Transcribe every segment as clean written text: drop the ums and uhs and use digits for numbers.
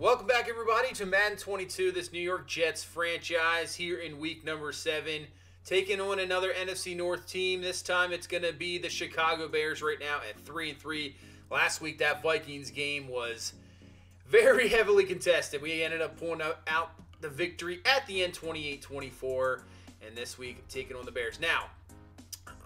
Welcome back, everybody, to Madden 22, this New York Jets franchise here in week number 7, taking on another NFC North team. This time it's going to be the Chicago Bears right now at 3-3. Last week, that Vikings game was very heavily contested. We ended up pulling out the victory at the end, 28-24, and this week taking on the Bears. Now,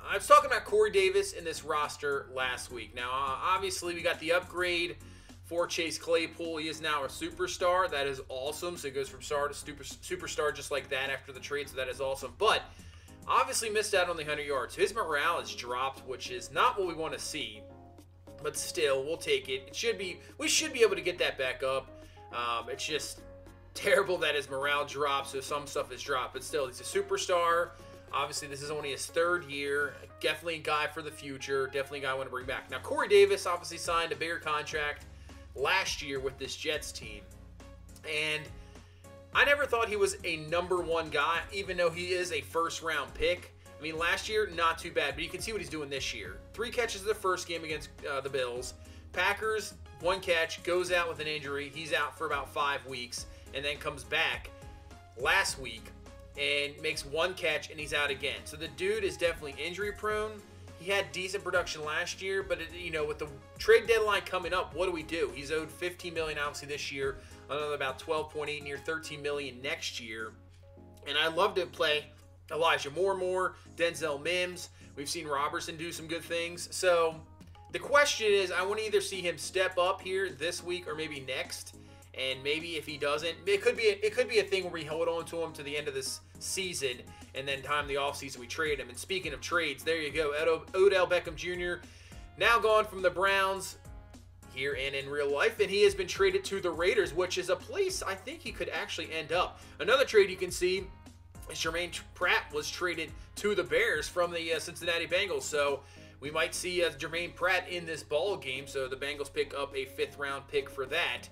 I was talking about Corey Davis in this roster last week. Now, obviously, we got the upgrade for Chase Claypool. He is now a superstar. That is awesome. So he goes from star to superstar just like that after the trade. So that is awesome. But obviously missed out on the 100 yards. His morale has dropped, which is not what we want to see. But still, we'll take it. We should be able to get that back up. It's just terrible that his morale dropped. So some stuff has dropped. But still, he's a superstar. Obviously, this is only his 3rd year. Definitely a guy for the future. Definitely a guy I want to bring back. Now, Corey Davis obviously signed a bigger contract last year with this Jets team, and I never thought he was a #1 guy, even though he is a first-round pick. I mean, last year, not too bad, but you can see what he's doing this year. 3 catches in the first game against the Bills. Packers, 1 catch, goes out with an injury. He's out for about 5 weeks, and then comes back last week and makes 1 catch, and he's out again. So the dude is definitely injury-prone. He had decent production last year, but with the trade deadline coming up, what do? He's owed $15 million obviously this year, another about 12.8, near $13 million next year. And I love to play Elijah Moore more, Denzel Mims. We've seen Robertson do some good things. So the question is, I want to either see him step up here this week or maybe next. And maybe if he doesn't, it could be a thing where we hold on to him to the end of this season, and then time the offseason we trade him. And speaking of trades, there you go, Odell Beckham Jr. now gone from the Browns here and in real life, and he has been traded to the Raiders, which is a place I think he could actually end up. Another trade you can see is Jermaine Pratt was traded to the Bears from the Cincinnati Bengals, so we might see Jermaine Pratt in this ball game. So the Bengals pick up a 5th-round pick for that,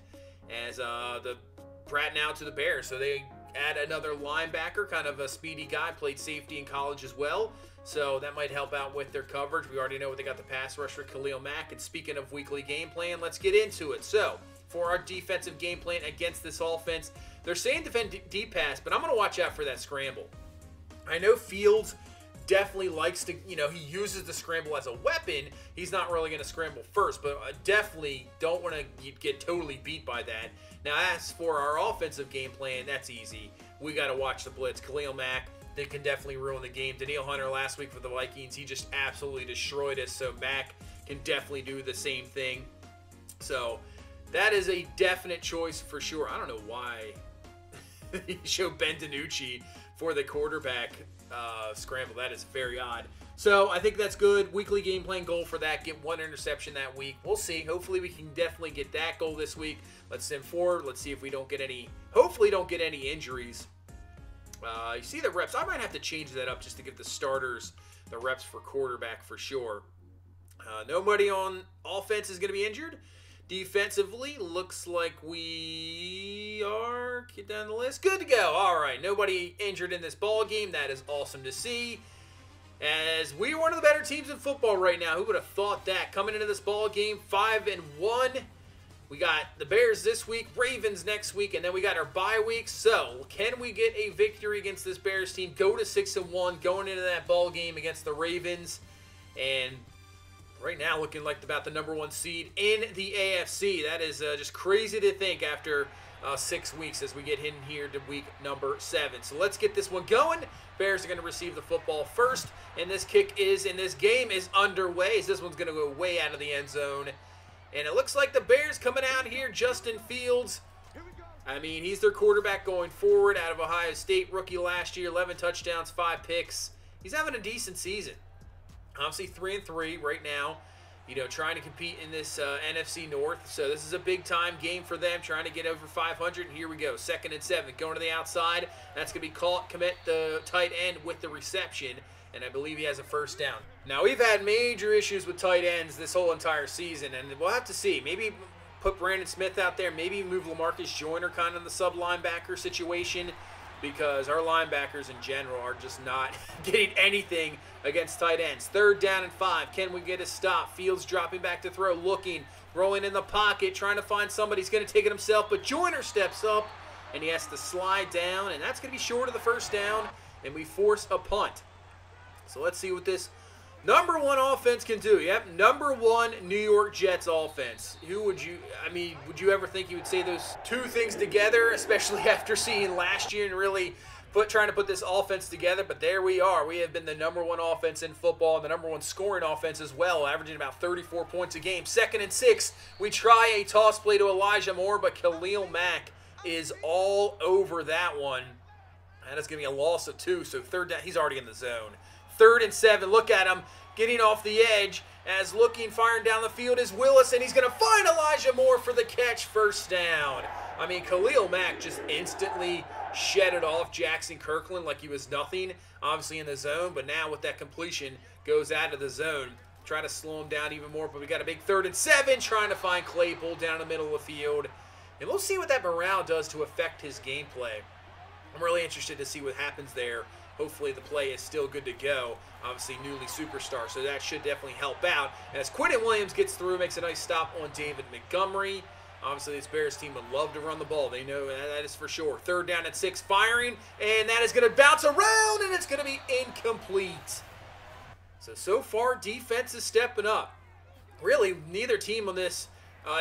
as the Pratt now to the Bears. So they add another linebacker, kind of a speedy guy, played safety in college as well. So that might help out with their coverage. We already know they got the pass rush for Khalil Mack. And speaking of weekly game plan, let's get into it. So for our defensive game plan against this offense, they're saying defend deep pass, but I'm going to watch out for that scramble. I know Fields definitely likes to, he uses the scramble as a weapon. He's not really going to scramble first, but I definitely don't want to get totally beat by that. Now, as for our offensive game plan, that's easy. We got to watch the blitz. Khalil Mack, they can definitely ruin the game. Danielle Hunter last week for the Vikings, he just absolutely destroyed us, so Mack can definitely do the same thing. So that is a definite choice for sure. I don't know why he showed Ben DiNucci for the quarterback scramble. That is very odd. So I think that's good. Weekly game plan goal for that. Get 1 interception that week. We'll see. Hopefully we can definitely get that goal this week. Let's send forward. Let's see if we don't get any, hopefully don't get any injuries. You see the reps. I might have to change that up just to give the starters the reps for quarterback for sure. Nobody on offense is going to be injured. Defensively, looks like we are, get down the list, good to go. All right, nobody injured in this ball game. That is awesome to see, as we are one of the better teams in football right now. Who would have thought that? Coming into this ball game, 5-1. We got the Bears this week, Ravens next week, and then we got our bye week. So can we get a victory against this Bears team? Go to 6-1, going into that ball game against the Ravens, and right now looking like about the #1 seed in the AFC. That is just crazy to think after 6 weeks as we get in here to week number 7. So let's get this one going. Bears are going to receive the football first, and this game is underway, as this one's going to go way out of the end zone. And it looks like the Bears coming out here, Justin Fields. I mean, he's their quarterback going forward, out of Ohio State, rookie last year, 11 touchdowns, 5 picks. He's having a decent season. Obviously 3-3 right now, trying to compete in this NFC North. So this is a big-time game for them, trying to get over 500. And here we go, 2nd and 7, going to the outside. That's going to be caught, commit the tight end with the reception, and I believe he has a 1st down. Now, we've had major issues with tight ends this whole entire season, and we'll have to see. Maybe put Brandon Smith out there, maybe move Lamarcus Joyner kind of in the sub-linebacker situation, because our linebackers in general are just not getting anything against tight ends. 3rd down and 5. Can we get a stop? Fields dropping back to throw, looking, rolling in the pocket, trying to find somebody. He's going to take it himself, but Joyner steps up, and he has to slide down, and that's going to be short of the first down, and we force a punt. So let's see what this number one offense can do. Yep, number one New York Jets offense. Would you ever think you would say those two things together, especially after seeing last year and really trying to put this offense together? But there we are. We have been the number one offense in football and the number one scoring offense as well, averaging about 34 points a game. 2nd and 6, we try a toss play to Elijah Moore, but Khalil Mack is all over that one. That is going to be a loss of 2, so third down. He's already in the zone. 3rd and 7, look at him getting off the edge as firing down the field is Willis, and he's going to find Elijah Moore for the catch, first down. I mean, Khalil Mack just instantly shedded off Jackson Kirkland like he was nothing, obviously in the zone, but now with that completion, goes out of the zone. Try to slow him down even more, but we got a big 3rd and 7, trying to find Claypool down the middle of the field. And we'll see what that morale does to affect his gameplay. I'm really interested to see what happens there. Hopefully the play is still good to go. Obviously newly superstar, so that should definitely help out. As Quinton Williams gets through, makes a nice stop on David Montgomery. Obviously this Bears team would love to run the ball. They know that is for sure. 3rd down and 6, firing, and that is going to bounce around, and it's going to be incomplete. So far defense is stepping up. Really, neither team on this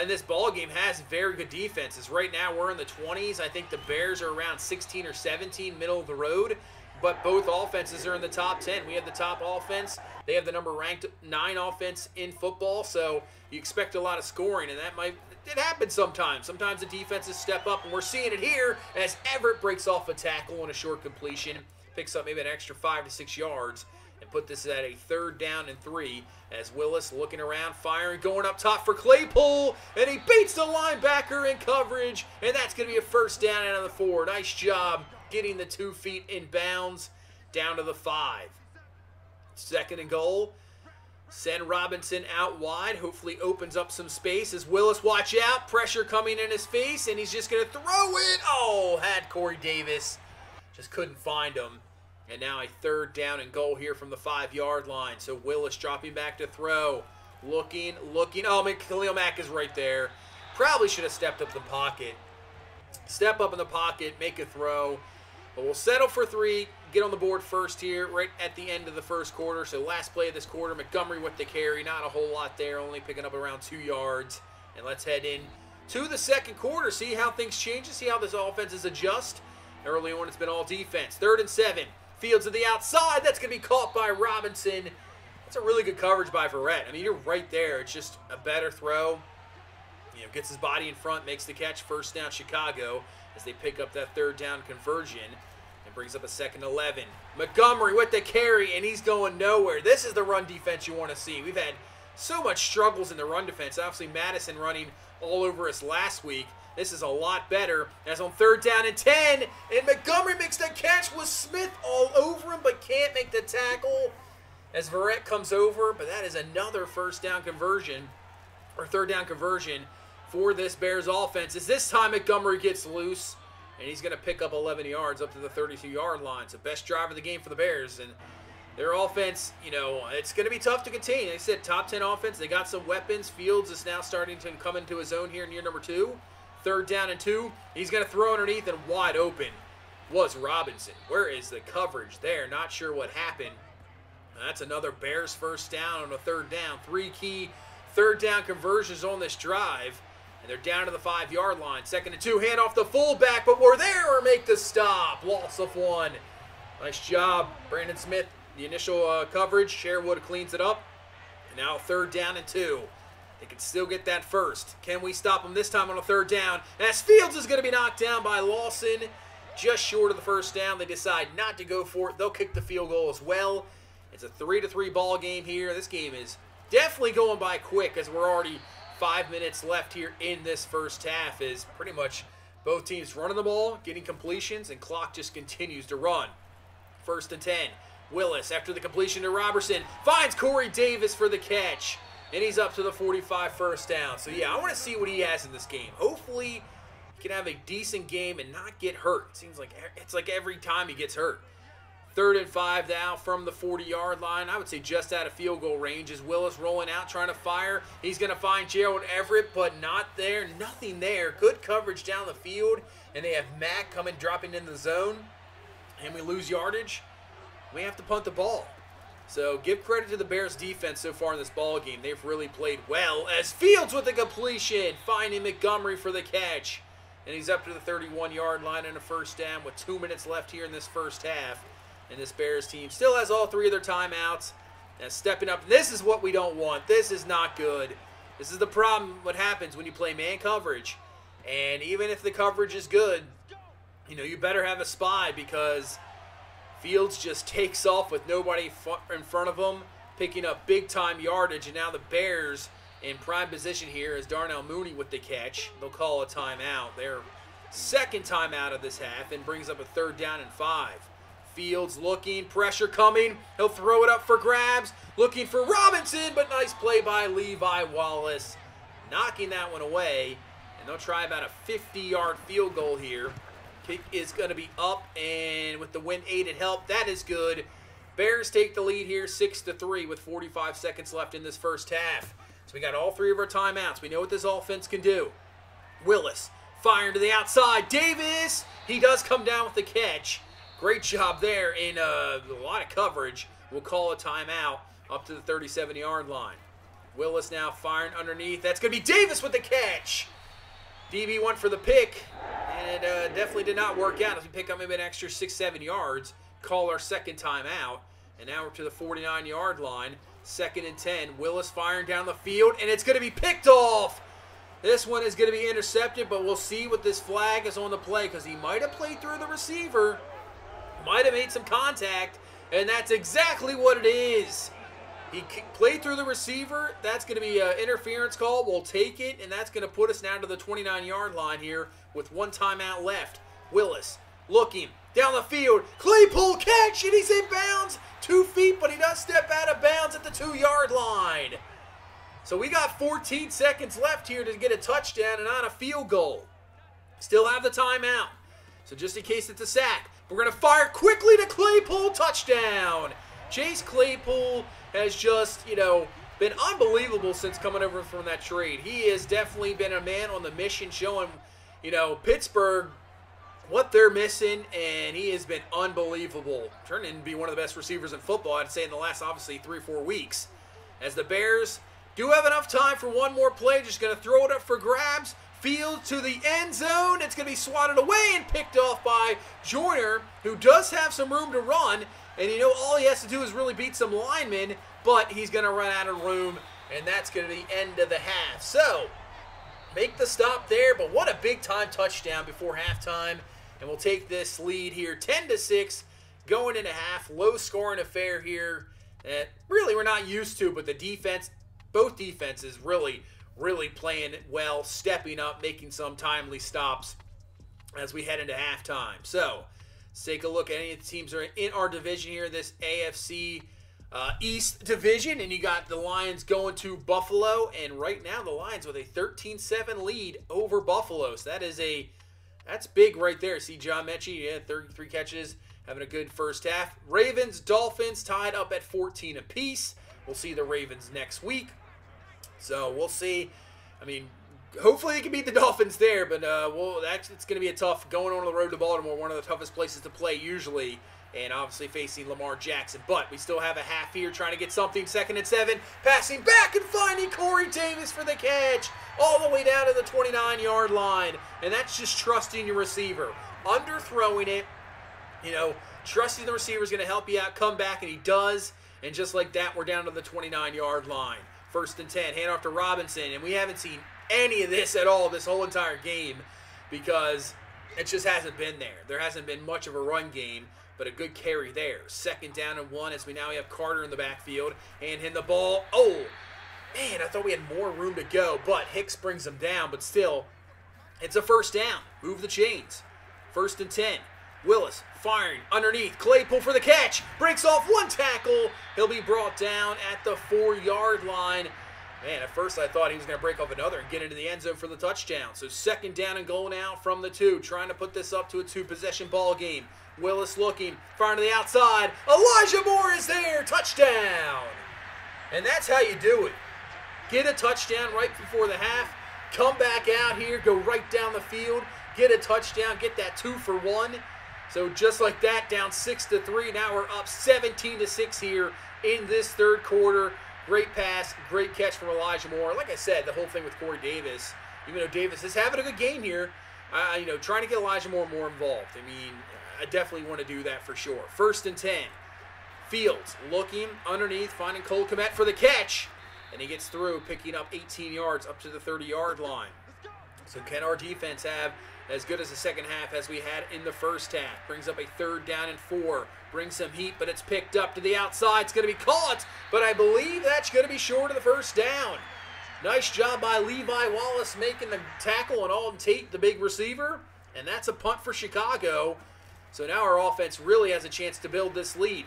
in this ball game has very good defenses. Right now we're in the 20s. I think the Bears are around 16 or 17, middle of the road. But both offenses are in the top 10. We have the top offense. They have the number ranked 9 offense in football. So you expect a lot of scoring, and it happens sometimes. Sometimes the defenses step up, and we're seeing it here as Everett breaks off a tackle on a short completion, picks up maybe an extra 5 to 6 yards, and put this at a 3rd down and 3 as Willis looking around, firing, going up top for Claypool, and he beats the linebacker in coverage, and that's going to be a first down out of the 4. Nice job getting the 2 feet in bounds down to the 5. 2nd and goal. Send Robinson out wide. Hopefully opens up some space as Willis, watch out. Pressure coming in his face, and he's just going to throw it. Oh, had Corey Davis. Just couldn't find him. And now a 3rd down and goal here from the 5-yard line. So Willis dropping back to throw. Looking. Oh, man, Khalil Mack is right there. Probably should have stepped up the pocket. Step up in the pocket, make a throw. But we'll settle for 3, get on the board first here, right at the end of the first quarter. So last play of this quarter, Montgomery with the carry. Not a whole lot there, only picking up around 2 yards. And let's head in to the second quarter, see how things change, see how this offense is adjust. Early on, it's been all defense. 3rd and 7, Fields to the outside. That's going to be caught by Robinson. That's a really good coverage by Reac. I mean, you're right there. It's just a better throw. Gets his body in front, makes the catch, first down Chicago, as they pick up that 3rd down conversion and brings up a 2nd and 11. Montgomery with the carry, and he's going nowhere. This is the run defense you want to see. We've had so much struggles in the run defense. Obviously, Madison running all over us last week. This is a lot better. As on 3rd down and 10, and Montgomery makes the catch with Smith all over him, but can't make the tackle as Reac comes over. But that is another 1st down conversion, or 3rd down conversion for this Bears offense. As this time Montgomery gets loose, and he's going to pick up 11 yards up to the 32-yard line. So best drive of the game for the Bears. And their offense, it's going to be tough to contain. Like I said, top 10 offense. They got some weapons. Fields is now starting to come into his own here in year number 2. 3rd down and 2. He's going to throw underneath, and wide open was Robinson. Where is the coverage there? Not sure what happened. That's another Bears first down on a 3rd down. 3 key 3rd down conversions on this drive. And they're down to the 5-yard line. 2nd and 2, hand off the fullback, but we're there or make the stop. Loss of 1. Nice job, Brandon Smith. The initial coverage, Sherwood cleans it up. And now 3rd down and 2. They can still get that first. Can we stop them this time on a 3rd down? As Fields is going to be knocked down by Lawson. Just short of the first down. They decide not to go for it. They'll kick the field goal as well. It's a 3-3 ball game here. This game is definitely going by quick as we're already 5 minutes left here in this first half. Is pretty much both teams running the ball, getting completions, and clock just continues to run. 1st and 10. Willis, after the completion to Robertson, finds Corey Davis for the catch. And he's up to the 45 first down. So, yeah, I want to see what he has in this game. Hopefully, he can have a decent game and not get hurt. It seems like it's like every time he gets hurt. 3rd and 5 now from the 40-yard line. I would say just out of field goal range is Willis rolling out, trying to fire. He's going to find Gerald Everett, but not there. Nothing there. Good coverage down the field. And they have Mac coming, dropping in the zone. And we lose yardage. We have to punt the ball. So give credit to the Bears defense so far in this ball game. They've really played well. As Fields with the completion, finding Montgomery for the catch. And he's up to the 31-yard line in a first down with 2 minutes left here in this first half. And this Bears team still has all 3 of their timeouts. And stepping up. This is what we don't want. This is not good. This is the problem, what happens when you play man coverage. And even if the coverage is good, you know, you better have a spy, because Fields just takes off with nobody in front of him, picking up big-time yardage. And now the Bears in prime position here is Darnell Mooney with the catch. They'll call a timeout. Their second timeout of this half, and brings up a 3rd down and 5. Fields looking, pressure coming. He'll throw it up for grabs, looking for Robinson, but nice play by Levi Wallace, knocking that one away. And they'll try about a 50-yard field goal here. Kick is going to be up, and with the wind aided help, that is good. Bears take the lead here 6-3 with 45 seconds left in this first half. So we got all 3 of our timeouts. We know what this offense can do. Willis firing to the outside. Davis, he does come down with the catch. Great job there in a lot of coverage. We'll call a timeout up to the 37-yard line. Willis now firing underneath. That's going to be Davis with the catch. DB went for the pick, and it definitely did not work out as we pick up maybe an extra 6-7 yards. Call our second timeout, and now we're to the 49-yard line. 2nd and 10. Willis firing down the field, and it's going to be picked off. This one is going to be intercepted, but we'll see what this flag is on the play, because he might have played through the receiver, might have made some contact, and that's exactly what it is. He played through the receiver. That's going to be an interference call. We'll take it, and that's going to put us down to the 29-yard line here with 1 timeout left. Willis looking down the field. Claypool catch, and he's in bounds. 2 feet, but he does step out of bounds at the 2-yard line. So we got 14 seconds left here to get a touchdown and not a field goal. Still have the timeout. So just in case it's a sack, we're going to fire quickly to Claypool. Touchdown. Chase Claypool has just, you know, been unbelievable since coming over from that trade. He has definitely been a man on the mission, showing, you know, Pittsburgh what they're missing, and he has been unbelievable. Turning into be one of the best receivers in football, I'd say, in the last, obviously, 3 or 4 weeks. As the Bears do have enough time for one more play, just going to throw it up for grabs. Field to the end zone. It's going to be swatted away and picked off by Joyner, who does have some room to run. And you know, all he has to do is really beat some linemen, but he's going to run out of room, and that's going to be the end of the half. So, make the stop there, but what a big-time touchdown before halftime. And we'll take this lead here 10-6 going into half. Low-scoring affair here that really we're not used to, but the defense, both defenses really playing well, stepping up, making some timely stops as we head into halftime. So, let's take a look at any of the teams that are in our division here, this AFC East division. And you got the Lions going to Buffalo. And right now, the Lions with a 13-7 lead over Buffalo. So that's big right there. See John Mechie, 33 catches, having a good first half. Ravens, Dolphins tied up at 14 apiece. We'll see the Ravens next week. So we'll see. I mean, hopefully they can beat the Dolphins there, but it's going to be a tough, going on the road to Baltimore, one of the toughest places to play usually, and obviously facing Lamar Jackson. But we still have a half here trying to get something. 2nd and 7, passing back and finding Corey Davis for the catch all the way down to the 29-yard line. And that's just trusting your receiver. Underthrowing it, you know, trusting the receiver is going to help you out, come back, and he does. And just like that, we're down to the 29-yard line. 1st and 10, hand off to Robinson, and we haven't seen any of this at all this whole entire game because it just hasn't been there. There hasn't been much of a run game, but a good carry there. 2nd down and 1 as we now have Carter in the backfield and hit the ball. Oh, man, I thought we had more room to go, but Hicks brings him down, but still, it's a 1st down. Move the chains. 1st and 10. Willis firing underneath. Claypool for the catch. Breaks off 1 tackle. He'll be brought down at the 4-yard line. Man, at first I thought he was going to break off another and get into the end zone for the touchdown. So 2nd down and goal now from the 2, trying to put this up to a 2-possession ball game. Willis looking, far to the outside. Elijah Moore is there, touchdown! And that's how you do it. Get a touchdown right before the half, come back out here, go right down the field, get a touchdown, get that 2 for 1. So just like that, down 6-3. Now we're up 17-6 here in this 3rd quarter. Great pass, great catch from Elijah Moore. Like I said, the whole thing with Corey Davis, even though Davis is having a good game here, trying to get Elijah Moore more involved. I mean, I definitely want to do that for sure. 1st and 10. Fields looking underneath, finding Cole Kmet for the catch. And he gets through, picking up 18 yards up to the 30-yard line. So can our defense have as good as the second half as we had in the first half? Brings up a 3rd down and 4. Brings some heat, but it's picked up to the outside. It's going to be caught, but I believe that's going to be short of the 1st down. Nice job by Levi Wallace making the tackle on Alden Tate, the big receiver. And that's a punt for Chicago. So now our offense really has a chance to build this lead.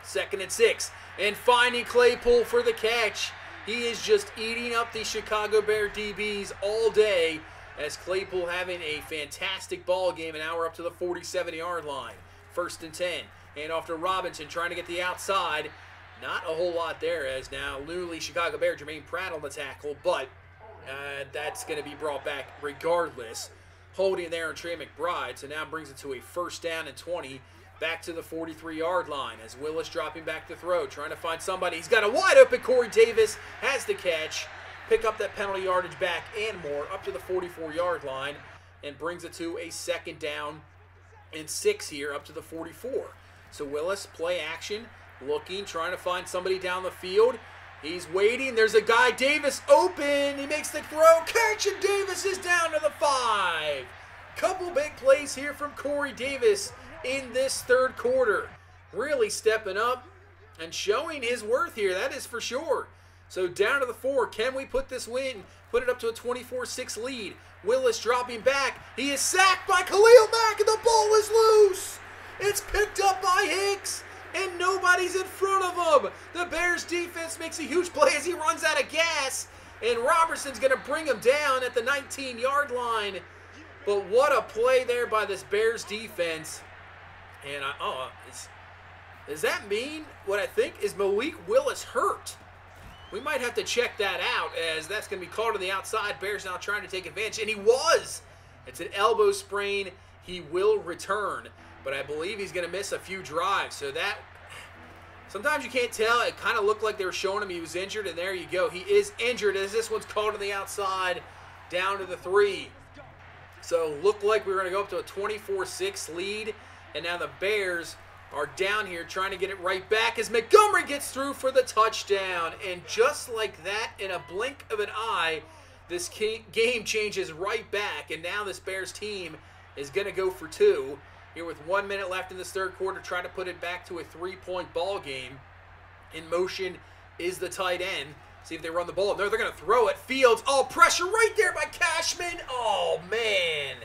2nd and 6. And finding Claypool for the catch. He is just eating up the Chicago Bear DBs all day, as Claypool having a fantastic ball game, and now we're up to the 47-yard line. 1st and 10. And off to Robinson, trying to get the outside. Not a whole lot there, as now newly Chicago Bear Jermaine Pratt on the tackle, but that's going to be brought back regardless. Holding there on Trey McBride, so now brings it to a 1st down and 20. Back to the 43-yard line as Willis dropping back to throw, trying to find somebody. He's got a wide open Corey Davis, has the catch. Pick up that penalty yardage back and more up to the 44-yard line, and brings it to a 2nd down and 6 here up to the 44. So Willis, play action, looking, trying to find somebody down the field. He's waiting. There's a guy, Davis, open. He makes the throw. Catch, and Davis is down to the 5. Couple big plays here from Corey Davis in this 3rd quarter. Really stepping up and showing his worth here, that is for sure. So down to the 4. Can we put this win? Put it up to a 24-6 lead. Willis dropping back. He is sacked by Khalil Mack, and the ball is loose. It's picked up by Hicks, and nobody's in front of him. The Bears defense makes a huge play as he runs out of gas, and Robertson's going to bring him down at the 19-yard line. But what a play there by this Bears defense. And does that mean what I think is Malik Willis hurt? We might have to check that out, as that's going to be called on the outside. Bears now trying to take advantage, and he was. It's an elbow sprain. He will return, but I believe he's going to miss a few drives. So that, sometimes you can't tell. It kind of looked like they were showing him he was injured, and there you go. He is injured, as this one's called on the outside, down to the 3. So looked like we were going to go up to a 24-6 lead, and now the Bears are down here trying to get it right back as Montgomery gets through for the touchdown. And just like that, in a blink of an eye, this game changes right back, and now this Bears team is going to go for 2 here with 1 minute left in this 3rd quarter, trying to put it back to a 3-point ball game. In motion is the tight end. See if they run the ball. No, they're going to throw it. Fields, pressure right there by Cashman. Oh, man.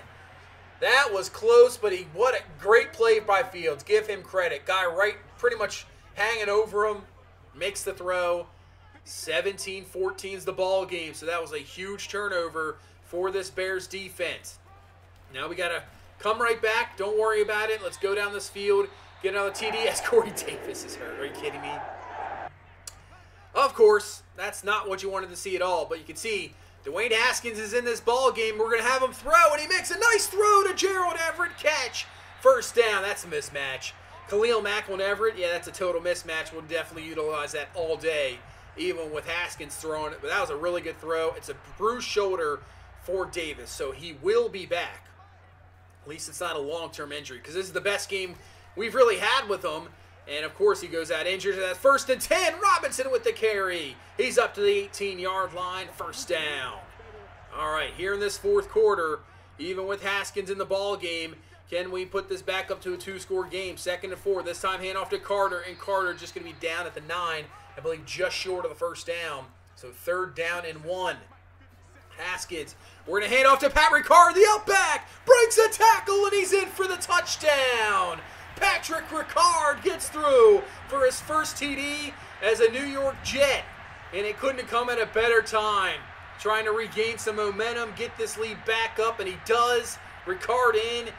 That was close, but what a great play by Fields. Give him credit. Guy right pretty much hanging over him. Makes the throw. 17-14 is the ball game. So that was a huge turnover for this Bears defense. Now we got to come right back. Don't worry about it. Let's go down this field. Get another TD as Corey Davis is hurt. Are you kidding me? Of course, that's not what you wanted to see at all. But you can see Dwayne Haskins is in this ball game. We're going to have him throw, and he makes a nice throw to Gerald Everett. Catch. 1st down. That's a mismatch. Khalil Mack on Everett. Yeah, that's a total mismatch. We'll definitely utilize that all day, even with Haskins throwing it. But that was a really good throw. It's a bruised shoulder for Davis, so he will be back. At least it's not a long-term injury, because this is the best game we've really had with him. And, of course, he goes out injured. That's 1st and 10. Robinson with the carry. He's up to the 18-yard line. 1st down. All right, here in this 4th quarter, even with Haskins in the ball game, can we put this back up to a 2-score game? 2nd and 4. This time hand off to Carter, and Carter just going to be down at the 9. I believe just short of the 1st down. So 3rd down and 1. Haskins. We're going to hand off to Pat Ricard, the outback. Breaks a tackle, and he's in for the touchdown. Patrick Ricard gets through for his first TD as a New York Jet. And it couldn't have come at a better time. Trying to regain some momentum, get this lead back up, and he does. Ricard in.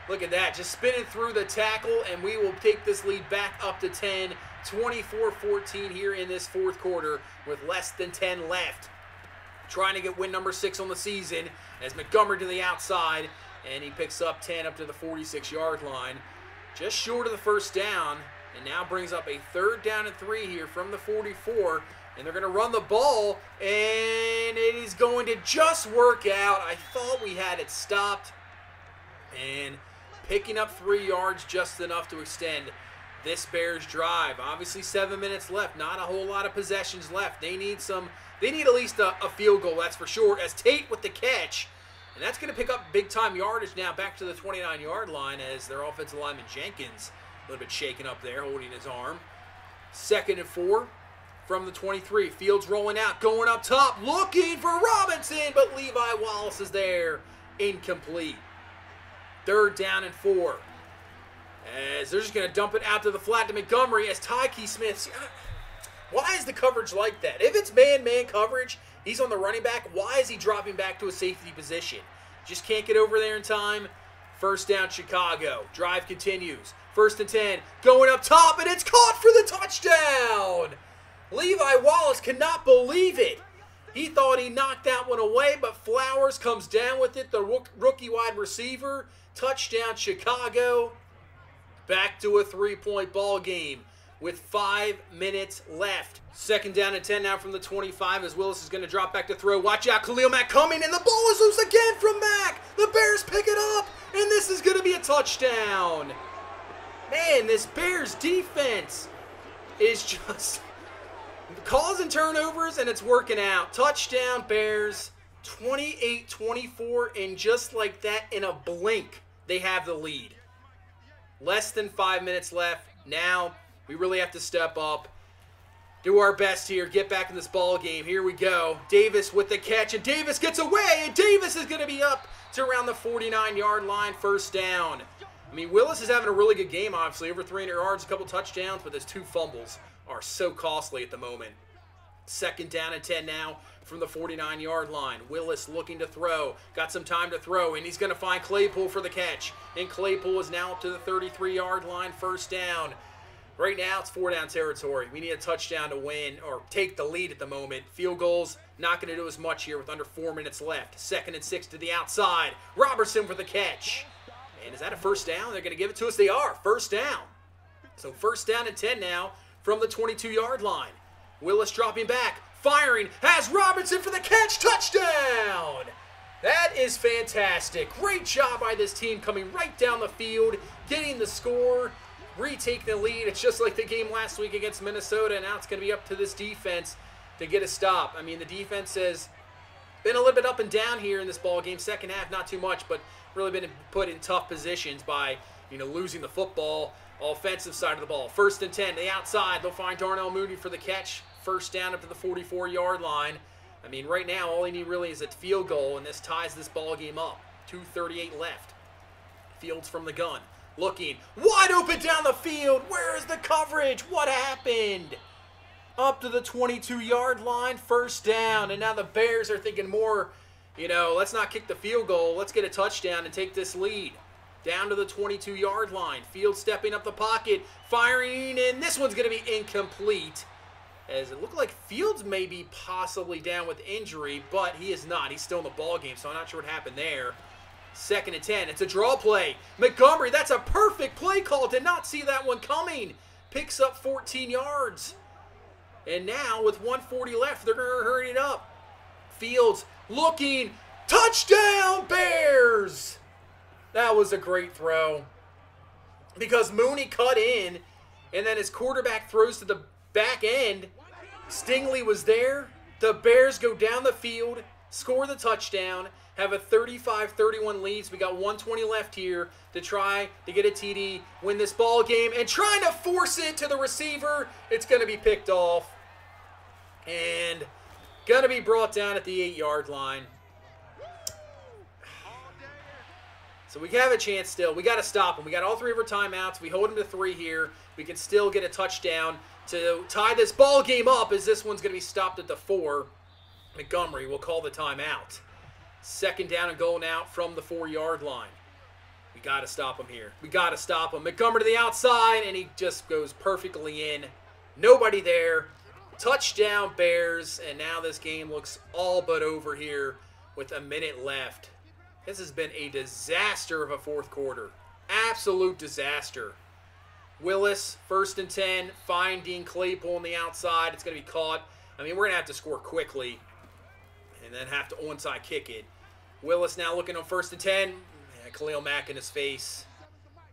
Look at that, just spinning through the tackle, and we will take this lead back up to 10. 24-14 here in this fourth quarter with less than 10 left. Trying to get win number 6 on the season as Montgomery to the outside, and he picks up 10 up to the 46-yard line. Just short of the first down, and now brings up a 3rd down and 3 here from the 44. And they're going to run the ball, and it is going to just work out. I thought we had it stopped, and picking up 3 yards, just enough to extend this Bears drive. Obviously 7 minutes left, not a whole lot of possessions left. They need at least a field goal, that's for sure, as Tate with the catch. And that's going to pick up big-time yardage now back to the 29-yard line as their offensive lineman Jenkins, a little bit shaken up there, holding his arm. 2nd and 4. From the 23, Fields rolling out, going up top, looking for Robinson, but Levi Wallace is there, incomplete. 3rd down and 4. As they're just going to dump it out to the flat to Montgomery as Tyke Smith. Why is the coverage like that? If it's man-man coverage, he's on the running back, why is he dropping back to a safety position? Just can't get over there in time. 1st down, Chicago. Drive continues. 1st and 10, going up top, and it's caught for the touchdown! Levi Wallace cannot believe it. He thought he knocked that one away, but Flowers comes down with it, the rookie wide receiver. Touchdown, Chicago. Back to a 3-point ball game with 5 minutes left. 2nd down and 10 now from the 25 as Willis is going to drop back to throw. Watch out, Khalil Mack coming, and the ball is loose again from Mack. The Bears pick it up, and this is going to be a touchdown. Man, this Bears defense is just causing turnovers, and it's working out. Touchdown, Bears, 28-24, and just like that, in a blink, they have the lead. Less than 5 minutes left. Now, we really have to step up, do our best here, get back in this ball game. Here we go. Davis with the catch, and Davis gets away, and Davis is going to be up to around the 49-yard line, 1st down. I mean, Willis is having a really good game, obviously, over 300 yards, a couple touchdowns, but those 2 fumbles are so costly at the moment. 2nd down and 10 now from the 49-yard line. Willis looking to throw. Got some time to throw, and he's going to find Claypool for the catch. And Claypool is now up to the 33-yard line, 1st down. Right now, it's 4-down territory. We need a touchdown to win or take the lead at the moment. Field goals, not going to do as much here with under 4 minutes left. 2nd and 6 to the outside. Robertson for the catch. And is that a 1st down? They're going to give it to us. They are. 1st down. So 1st down and 10 now from the 22-yard line. Willis dropping back, firing, has Robinson for the catch, touchdown! That is fantastic. Great job by this team coming right down the field, getting the score, retaking the lead. It's just like the game last week against Minnesota, and now it's going to be up to this defense to get a stop. I mean, the defense has been a little bit up and down here in this ball game. 2nd half, not too much, but really been put in tough positions by, losing the football. Offensive side of the ball. 1st and 10, the outside. They'll find Darnell Mooney for the catch. 1st down up to the 44-yard line. I mean, right now, all they need really is a field goal, and this ties this ball game up. 2:38 left. Fields from the gun. Looking. Wide open down the field. Where is the coverage? What happened? Up to the 22-yard line. 1st down. And now the Bears are thinking more, let's not kick the field goal. Let's get a touchdown and take this lead. Down to the 22-yard line. Fields stepping up the pocket, firing, and this one's going to be incomplete. As it looked like Fields may be possibly down with injury, but he is not. He's still in the ball game, so I'm not sure what happened there. 2nd and 10. It's a draw play. Montgomery, that's a perfect play call. Did not see that one coming. Picks up 14 yards. And now, with 1:40 left, they're going to hurry it up. Fields looking. Touchdown, Bears! That was a great throw because Mooney cut in, and then his quarterback throws to the back end. Stingley was there. The Bears go down the field, score the touchdown, have a 35-31 lead. So we got 1:20 left here to try to get a TD, win this ball game, and trying to force it to the receiver. It's going to be picked off and going to be brought down at the 8-yard line. So we have a chance still. We got to stop him. We got all 3 of our timeouts. We hold him to 3 here. We can still get a touchdown to tie this ball game up, as this one's going to be stopped at the 4. Montgomery will call the timeout. 2nd down and goal now from the 4-yard line. We got to stop him here. We got to stop him. Montgomery to the outside, and he just goes perfectly in. Nobody there. Touchdown Bears, and now this game looks all but over here with a minute left. This has been a disaster of a 4th quarter. Absolute disaster. Willis, 1st and 10, finding Claypool on the outside. It's going to be caught. I mean, we're going to have to score quickly and then have to onside kick it. Willis now looking on 1st and 10. Khalil Mack in his face.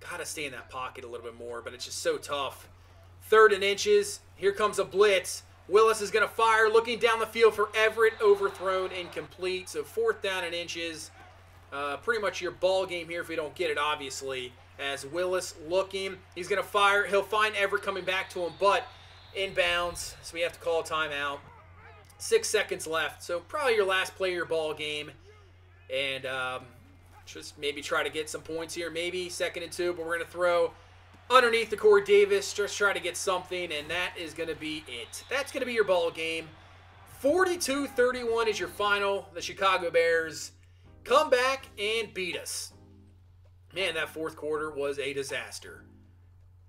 Got to stay in that pocket a little bit more, but it's just so tough. 3rd and inches. Here comes a blitz. Willis is going to fire, looking down the field for Everett, overthrown, incomplete. So 4th down and inches. Pretty much your ball game here if we don't get it, obviously. As Willis looking, he's going to fire. He'll find Everett coming back to him, but inbounds. So we have to call a timeout. 6 seconds left. So probably your last play of your ball game. And just maybe try to get some points here. Maybe 2nd and 2, but we're going to throw underneath the Corey Davis. Just try to get something, and that is going to be it. That's going to be your ball game. 42-31 is your final. The Chicago Bears come back and beat us. Man, that 4th quarter was a disaster.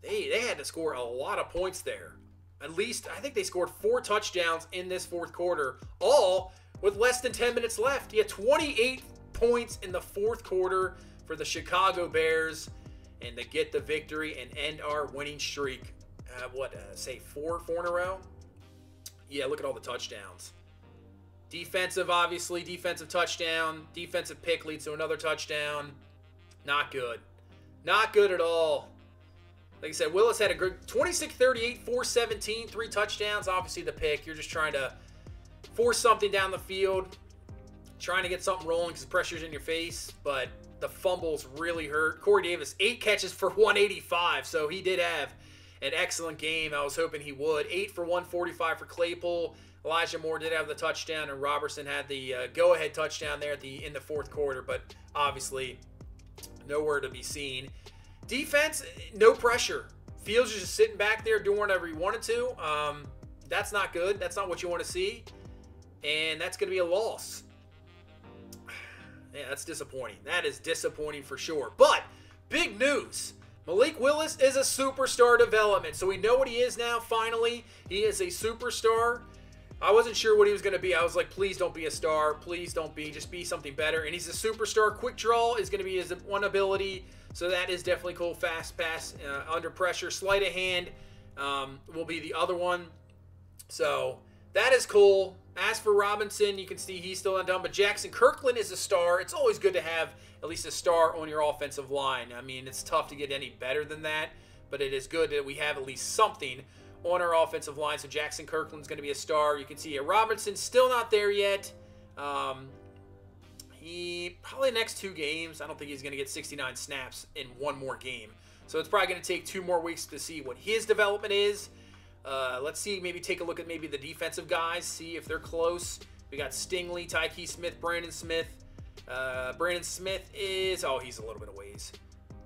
They had to score a lot of points there. At least, I think they scored 4 touchdowns in this 4th quarter, all with less than 10 minutes left. You had 28 points in the 4th quarter for the Chicago Bears, and they get the victory and end our winning streak. Say 4 in a row? Yeah, look at all the touchdowns. Defensive, obviously, defensive touchdown. Defensive pick leads to another touchdown. Not good. Not good at all. Like I said, Willis had a good 26-38, 417, 3 touchdowns. Obviously, the pick. You're just trying to force something down the field, trying to get something rolling because the pressure's in your face. But the fumbles really hurt. Corey Davis, 8 catches for 185, so he did have an excellent game. I was hoping he would. 8 for 145 for Claypool. Elijah Moore did have the touchdown, and Robertson had the go-ahead touchdown there in the 4th quarter, but obviously nowhere to be seen. Defense, no pressure. Fields is just sitting back there doing whatever he wanted to. That's not good. That's not what you want to see, and that's going to be a loss. Yeah, that's disappointing. That is disappointing for sure. But big news. Malik Willis is a superstar development. So we know what he is now, finally. He is a superstar. I wasn't sure what he was going to be. I was like, please don't be a star. Please don't be. Just be something better. And he's a superstar. Quick draw is going to be his one ability. So that is definitely cool. Fast pass under pressure. Sleight of hand will be the other one. So that is cool. As for Robinson, you can see he's still undone. But Jackson Kirkland is a star. It's always good to have at least a star on your offensive line. I mean, it's tough to get any better than that. But it is good that we have at least something on our offensive line. So Jackson Kirkland's going to be a star. You can see Robinson's still not there yet. He probably next 2 games. I don't think he's going to get 69 snaps in one more game. So it's probably going to take 2 more weeks to see what his development is. Let's see, maybe take a look at maybe the defensive guys, see if they're close. We got Stingley, Tyke Smith, Brandon Smith. Brandon Smith is, oh, he's a little bit of ways.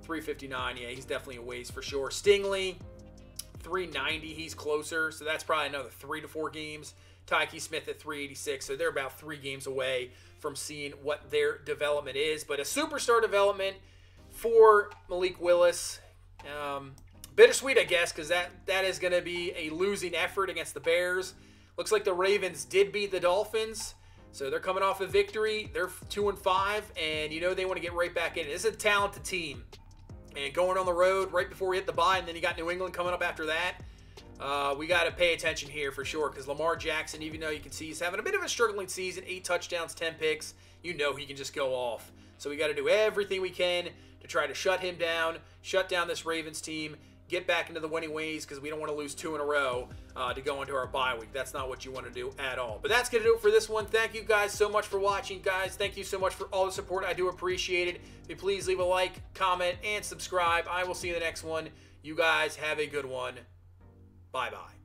359, yeah, he's definitely a ways for sure. Stingley, 390, he's closer, so that's probably another 3 to 4 games. Tyke Smith at 386, so they're about 3 games away from seeing what their development is. But a superstar development for Malik Willis. Bittersweet, I guess, because that is going to be a losing effort against the Bears. Looks like the Ravens did beat the Dolphins, so they're coming off a victory. They're 2-5, and you know they want to get right back in. This is a talented team. And going on the road right before we hit the bye, and then you got New England coming up after that. We got to pay attention here for sure, because Lamar Jackson, even though you can see he's having a bit of a struggling season, 8 touchdowns, 10 picks, you know he can just go off. So we got to do everything we can to try to shut him down, shut down this Ravens team, get back into the winning ways, because we don't want to lose 2 in a row to go into our bye week. That's not what you want to do at all. But that's going to do it for this one. Thank you guys so much for watching, guys. Thank you so much for all the support. I do appreciate it. If you please leave a like, comment, and subscribe. I will see you in the next one. You guys have a good one. Bye-bye.